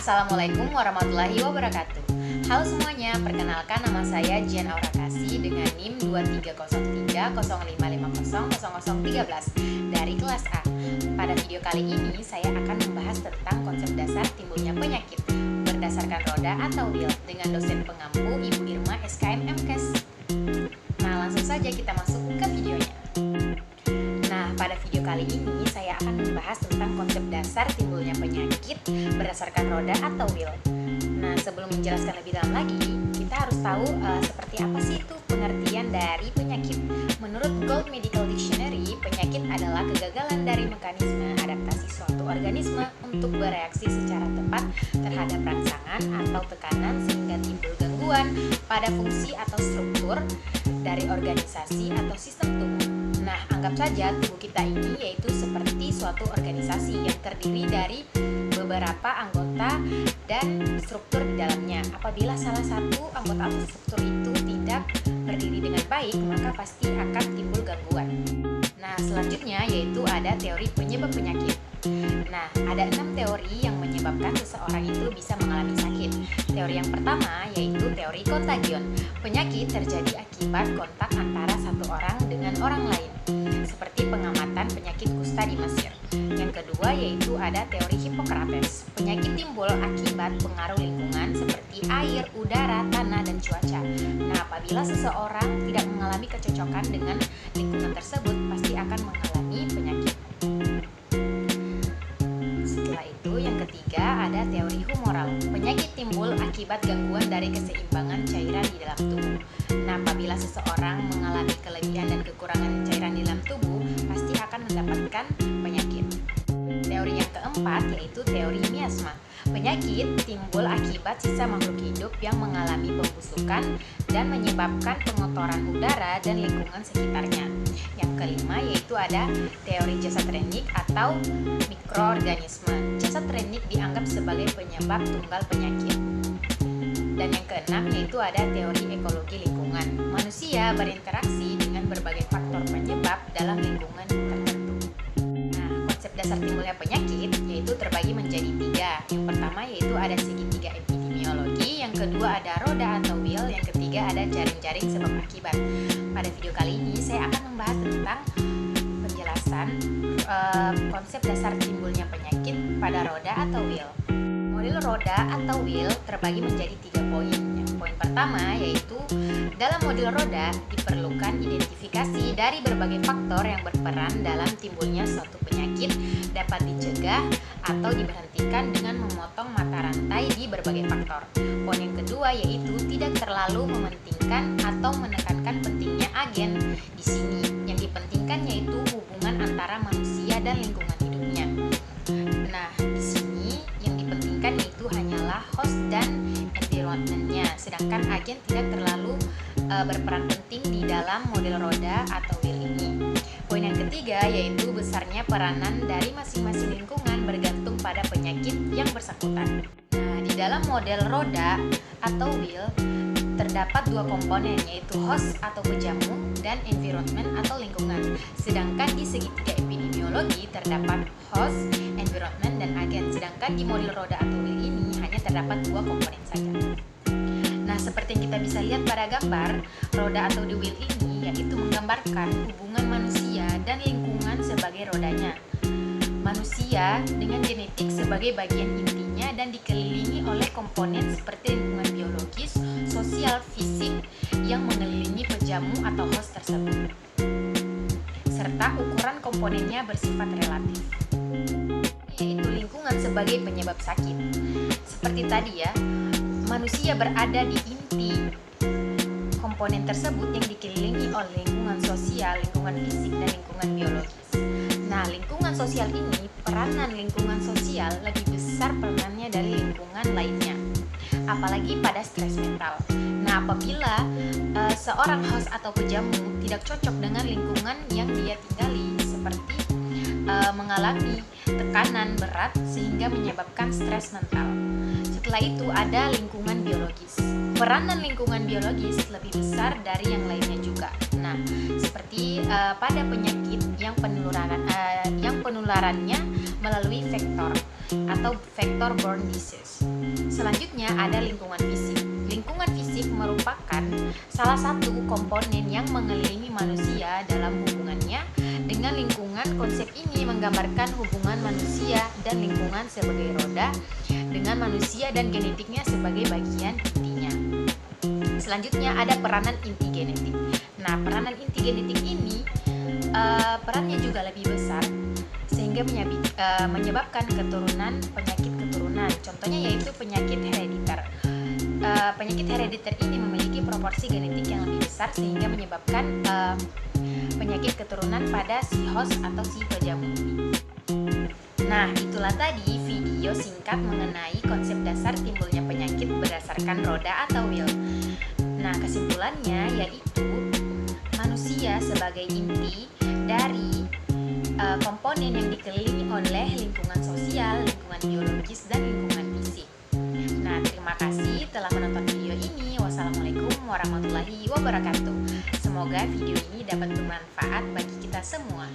Assalamualaikum warahmatullahi wabarakatuh. Halo semuanya, perkenalkan nama saya Jian Aura Kasih dengan NIM 230305500013 dari kelas A. Pada video kali ini saya akan membahas tentang konsep dasar timbulnya penyakit berdasarkan roda atau wheel dengan dosen pengampu Ibu Irma SKM MKes. Nah, langsung saja kita masuk ke videonya. Nah, pada video kali ini saya akan membahas tentang konsep dasar timbulnya penyakit berdasarkan roda atau wheel. Nah, sebelum menjelaskan lebih dalam lagi, kita harus tahu seperti apa sih itu pengertian dari penyakit. Menurut Gold Medical Dictionary, penyakit adalah kegagalan dari mekanisme adaptasi suatu organisme untuk bereaksi secara tepat terhadap rangsangan atau tekanan sehingga timbul gangguan pada fungsi atau struktur dari organisasi atau sistem tubuh. Nah, anggap saja tubuh kita ini yaitu seperti suatu organisasi yang terdiri dari beberapa anggota dan struktur di dalamnya. Apabila salah satu anggota atau struktur itu tidak berdiri dengan baik, maka pasti akan timbul gangguan. Nah, selanjutnya yaitu ada teori penyebab penyakit. Nah, ada 6 teori yang menyebabkan seseorang itu bisa mengalami sakit. Teori yang pertama yaitu teori kontagion. Penyakit terjadi akibat kontak antara satu orang dengan orang lain, seperti pengamatan penyakit kusta di Mesir. Yang kedua yaitu ada teori Hippocrates. Penyakit timbul akibat pengaruh lingkungan seperti air, udara, tanah, dan cuaca. Nah, apabila seseorang tidak mengalami kecocokan dengan lingkungan tersebut, pasti akan mengalami penyakit. Setelah itu, yang ketiga ada teori humoral. Penyakit timbul akibat gangguan dari keseimbangan cairan di dalam tubuh. Nah, apabila seseorang mengalami kelebihan dan kekurangan cairan di dalam tubuh, pasti akan mendapatkan penyakit. Teori yang keempat yaitu teori miasma. Penyakit timbul akibat sisa makhluk hidup yang mengalami pembusukan dan menyebabkan pengotoran udara dan lingkungan sekitarnya. Yang kelima yaitu ada teori jasad renik atau mikroorganisme. Jasad renik dianggap sebagai penyebab tunggal penyakit. Dan yang keenam yaitu ada teori ekologi lingkungan. Manusia berinteraksi dengan berbagai faktor penyebab dalam lingkungan tertentu. Nah, konsep dasar timbulnya penyakit yaitu terbagi menjadi 3. Yang pertama yaitu ada segitiga epidemiologi, yang kedua ada roda atau wheel, yang ketiga ada jaring-jaring sebab akibat. Pada video kali ini saya akan membahas tentang penjelasan konsep dasar timbulnya penyakit pada roda atau wheel. Model roda atau wheel terbagi menjadi 3 poin. Yang poin pertama yaitu dalam model roda diperlukan identifikasi dari berbagai faktor yang berperan dalam timbulnya suatu penyakit dapat dicegah atau diberhentikan dengan memotong mata rantai di berbagai faktor. Poin yang kedua yaitu tidak terlalu mementingkan atau menekankan pentingnya agen di sini. Yang dipentingkan yaitu hubungan antara manusia dan lingkungan hidupnya. Nah, di sini yang dipentingkan yaitu hanyalah host dan environment-nya, sedangkan agen tidak terlalu berperan penting di dalam model roda atau wheel ini. Poin yang ketiga yaitu besarnya peranan dari masing-masing lingkungan bergantung pada penyakit yang bersangkutan. Nah, di dalam model roda atau wheel terdapat 2 komponen yaitu host atau pejamu dan environment atau lingkungan. Sedangkan di segitiga epidemiologi terdapat host, environment, dan agen. Sedangkan di model roda atau wheel ini hanya terdapat 2 komponen saja. Nah, seperti yang kita bisa lihat pada gambar, roda atau the wheel ini yaitu menggambarkan hubungan manusia dan lingkungan sebagai rodanya. Manusia dengan genetik sebagai bagian intinya dan dikelilingi oleh komponen seperti lingkungan biologis, sosial, fisik yang mengelilingi pejamu atau host tersebut. Serta ukuran komponennya bersifat relatif, yaitu lingkungan sebagai penyebab sakit. Seperti tadi ya, manusia berada di inti komponen tersebut yang dikelilingi oleh lingkungan sosial, lingkungan fisik, dan lingkungan biologis. Nah, lingkungan sosial ini, peranan lingkungan sosial lebih besar peranannya dari lingkungan lainnya, apalagi pada stres mental. Nah, apabila seorang host atau pejamu tidak cocok dengan lingkungan yang dia tinggali, seperti mengalami tekanan berat sehingga menyebabkan stres mental. Setelah itu ada lingkungan biologis. Peranan lingkungan biologis lebih besar dari yang lainnya juga. Nah, seperti pada penyakit yang penularannya melalui vektor. atau vector-borne disease. Selanjutnya ada lingkungan fisik. Lingkungan fisik merupakan salah satu komponen yang mengelilingi manusia dalam hubungannya dengan lingkungan. Konsep ini menggambarkan hubungan manusia dan lingkungan sebagai roda, dengan manusia dan genetiknya sebagai bagian intinya. Selanjutnya ada peranan inti genetik. Nah, peranan inti genetik ini perannya juga lebih besar sehingga menyebabkan penyakit keturunan. Contohnya yaitu penyakit herediter. Penyakit herediter ini memiliki proporsi genetik yang lebih besar sehingga menyebabkan penyakit keturunan pada si host atau si pejamu ini. Nah, itulah tadi video singkat mengenai konsep dasar timbulnya penyakit berdasarkan roda atau wheel. Nah, kesimpulannya yaitu manusia sebagai inti dari komponen yang dikelilingi oleh lingkungan sosial, lingkungan biologis, dan lingkungan fisik. Nah, terima kasih telah menonton video ini. Wassalamualaikum warahmatullahi wabarakatuh. Semoga video ini dapat bermanfaat bagi kita semua.